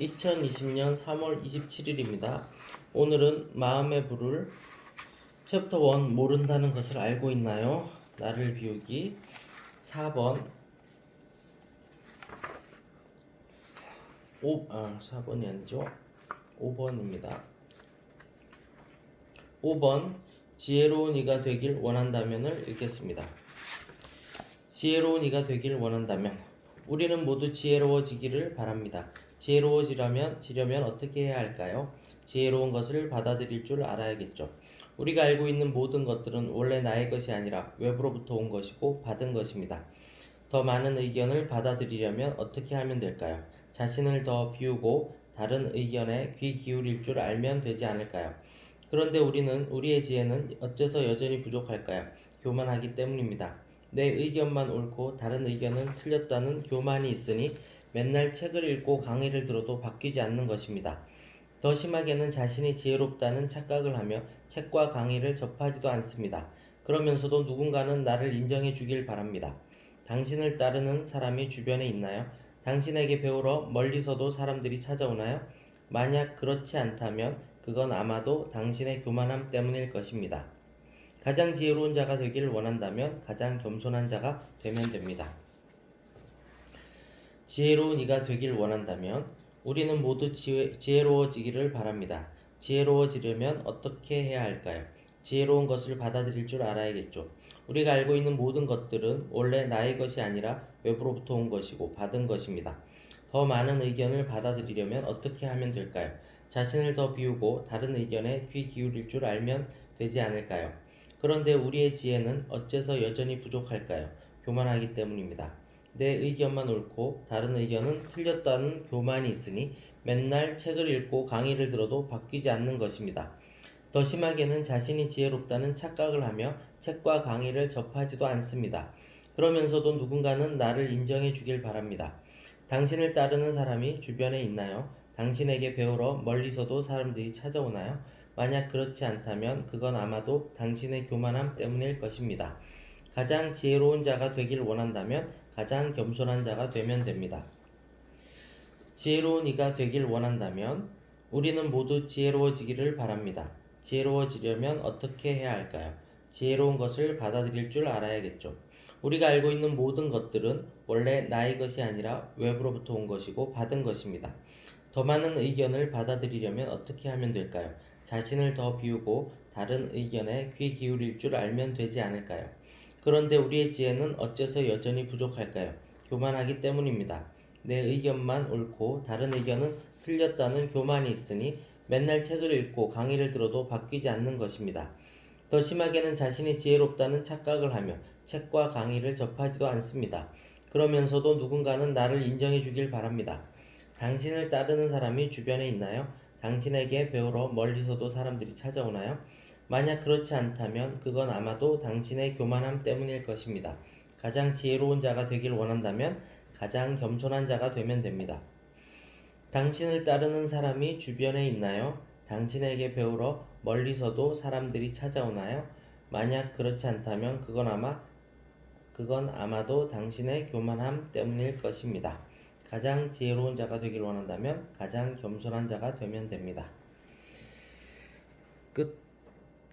2020년 3월 27일입니다. 오늘은 마음에 부를 챕터 1 모른다는 것을 알고 있나요? 나를 비우기 4번이 아니죠. 5번입니다. 5번 지혜로운 이가 되길 원한다면을 읽겠습니다. 지혜로운 이가 되길 원한다면 우리는 모두 지혜로워지기를 바랍니다. 지혜로워지려면 어떻게 해야 할까요? 지혜로운 것을 받아들일 줄 알아야겠죠. 우리가 알고 있는 모든 것들은 원래 나의 것이 아니라 외부로부터 온 것이고 받은 것입니다. 더 많은 의견을 받아들이려면 어떻게 하면 될까요? 자신을 더 비우고 다른 의견에 귀 기울일 줄 알면 되지 않을까요? 그런데 우리의 지혜는 어째서 여전히 부족할까요? 교만하기 때문입니다. 내 의견만 옳고 다른 의견은 틀렸다는 교만이 있으니 맨날 책을 읽고 강의를 들어도 바뀌지 않는 것입니다. 더 심하게는 자신이 지혜롭다는 착각을 하며 책과 강의를 접하지도 않습니다. 그러면서도 누군가는 나를 인정해 주길 바랍니다. 당신을 따르는 사람이 주변에 있나요? 당신에게 배우러 멀리서도 사람들이 찾아오나요? 만약 그렇지 않다면 그건 아마도 당신의 교만함 때문일 것입니다. 가장 지혜로운 자가 되기를 원한다면 가장 겸손한 자가 되면 됩니다. 지혜로운 이가 되길 원한다면 우리는 모두 지혜로워지기를 바랍니다. 지혜로워지려면 어떻게 해야 할까요? 지혜로운 것을 받아들일 줄 알아야겠죠. 우리가 알고 있는 모든 것들은 원래 나의 것이 아니라 외부로부터 온 것이고 받은 것입니다. 더 많은 의견을 받아들이려면 어떻게 하면 될까요? 자신을 더 비우고 다른 의견에 귀 기울일 줄 알면 되지 않을까요? 그런데 우리의 지혜는 어째서 여전히 부족할까요? 교만하기 때문입니다. 내 의견만 옳고 다른 의견은 틀렸다는 교만이 있으니 맨날 책을 읽고 강의를 들어도 바뀌지 않는 것입니다. 더 심하게는 자신이 지혜롭다는 착각을 하며 책과 강의를 접하지도 않습니다. 그러면서도 누군가는 나를 인정해 주길 바랍니다. 당신을 따르는 사람이 주변에 있나요? 당신에게 배우러 멀리서도 사람들이 찾아오나요? 만약 그렇지 않다면 그건 아마도 당신의 교만함 때문일 것입니다. 가장 지혜로운 자가 되길 원한다면 가장 겸손한 자가 되면 됩니다. 지혜로운 이가 되길 원한다면 우리는 모두 지혜로워지기를 바랍니다. 지혜로워지려면 어떻게 해야 할까요? 지혜로운 것을 받아들일 줄 알아야겠죠. 우리가 알고 있는 모든 것들은 원래 나의 것이 아니라 외부로부터 온 것이고 받은 것입니다. 더 많은 의견을 받아들이려면 어떻게 하면 될까요? 자신을 더 비우고 다른 의견에 귀 기울일 줄 알면 되지 않을까요? 그런데 우리의 지혜는 어째서 여전히 부족할까요? 교만하기 때문입니다. 내 의견만 옳고 다른 의견은 틀렸다는 교만이 있으니 맨날 책을 읽고 강의를 들어도 바뀌지 않는 것입니다. 더 심하게는 자신이 지혜롭다는 착각을 하며 책과 강의를 접하지도 않습니다. 그러면서도 누군가는 나를 인정해 주길 바랍니다. 당신을 따르는 사람이 주변에 있나요? 당신에게 배우러 멀리서도 사람들이 찾아오나요? 만약 그렇지 않다면 그건 아마도 당신의 교만함 때문일 것입니다. 가장 지혜로운 자가 되길 원한다면 가장 겸손한 자가 되면 됩니다. 당신을 따르는 사람이 주변에 있나요? 당신에게 배우러 멀리서도 사람들이 찾아오나요? 만약 그렇지 않다면 그건 아마도 당신의 교만함 때문일 것입니다. 가장 지혜로운 자가 되길 원한다면 가장 겸손한 자가 되면 됩니다. 끝.